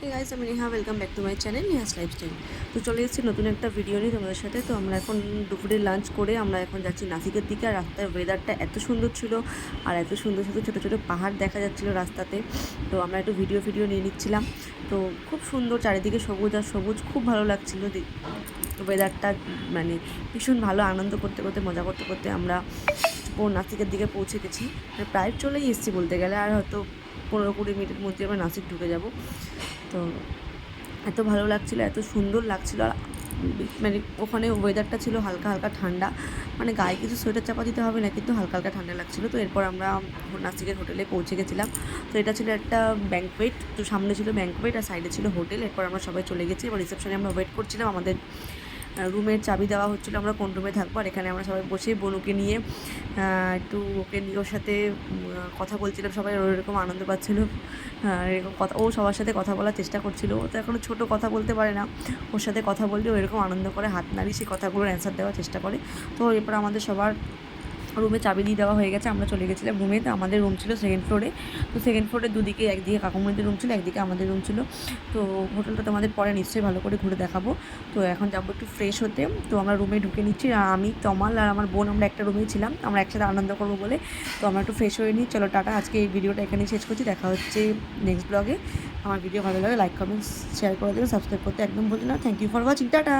হে guys, আমি Neha. Welcome back to my channel Neha's Lifestyle. তো চলে এসেছি নতুন একটা ভিডিও নিয়ে তোমাদের সাথে। তো আমরা এখন দুপুরে লাঞ্চ করে আমরা এখন যাচ্ছি নাসিকের দিকে। আর রাস্তার ওয়েদারটা এত সুন্দর ছিল, আর এত সুন্দর সুন্দর ছোটো ছোটো পাহাড় দেখা যাচ্ছিলো রাস্তাতে। তো আমরা একটু ভিডিও নিয়ে নিচ্ছিলাম। তো খুব সুন্দর, চারিদিকে সবুজ আর সবুজ, খুব ভালো লাগছিলো ওয়েদারটা। মানে ভীষণ ভালো, আনন্দ করতে করতে, মজা করতে করতে আমরা নাসিকের দিকে পৌঁছে গেছি। প্রায় চলেই এসেছি বলতে গেলে, আর হয়তো 15-20 মিনিটের মধ্যে আমরা নাসিক ঢুকে যাব। তো এত ভালো লাগছিলো, এত সুন্দর লাগছিলো। আর মানে ওখানে ওয়েদারটা ছিল হালকা হালকা ঠান্ডা, মানে গায়ে কিছু সোয়েটার চাপা দিতে হবে না, কিন্তু হালকা হালকা ঠান্ডা লাগছিলো। তো এরপর আমরা নাসিকের হোটেলে পৌঁছে গেছিলাম। তো এটা ছিল একটা ব্যাঙ্কোয়েট, তো সামনে ছিল ব্যাঙ্কোয়েট আর সাইডে ছিল হোটেল। এরপর আমরা সবাই চলে গেছি। এবার রিসেপশনে আমরা ওয়েট করছিলাম, আমাদের রুমের চাবি দেওয়া হচ্ছিলো আমরা কোন রুমে থাকবো। আর এখানে আমরা সবাই বসে বনুকে নিয়ে একটু ওকে নিয়ে ওর সাথে কথা বলছিলাম। সবাই ওরকম আনন্দ পাচ্ছিলো, এরকম কথা, ও সবার সাথে কথা বলার চেষ্টা করছিলো। ও তো এখনও ছোটো, কথা বলতে পারে না। ওর সাথে কথা বললে ও এরকম আনন্দ করে হাত নাড়ি সেই কথাগুলোর অ্যান্সার দেওয়ার চেষ্টা করে। তো এরপর আমাদের সবার রুমে চাবি দিয়ে দেওয়া হয়ে গেছে, আমরা চলে গেছিলাম রুমে। তো আমাদের রুম ছিল সেকেন্ড ফ্লোরে। তো সেকেন্ড ফ্লোরের দুদিকে, একদিকে কাকুমনিদের রুম ছিল, একদিকে আমাদের রুম ছিল। তো হোটেলটা তোমাদের পরে নিশ্চয়ই ভালো করে ঘুরে দেখাবো। তো এখন যাবো একটু ফ্রেশ হতে। তো আমরা রুমে ঢুকে নিচ্ছি। আমি, তমাল আর আমার বোন আমরা একটা রুমেই ছিলাম, আমরা একসাথে আনন্দ করবো বলে। তো আমরা একটু ফ্রেশ হয়ে নিই। চলো টাটা, আজকে এই ভিডিওটা এখানেই শেষ করছি। দেখা হচ্ছে নেক্সট ব্লগে। আমার ভিডিও ভালো লাগে লাইক, কমেন্টস, শেয়ার করে দেবেন, সাবস্ক্রাইব করতে একদম ভুলবেন না। Thank you for watching, tata.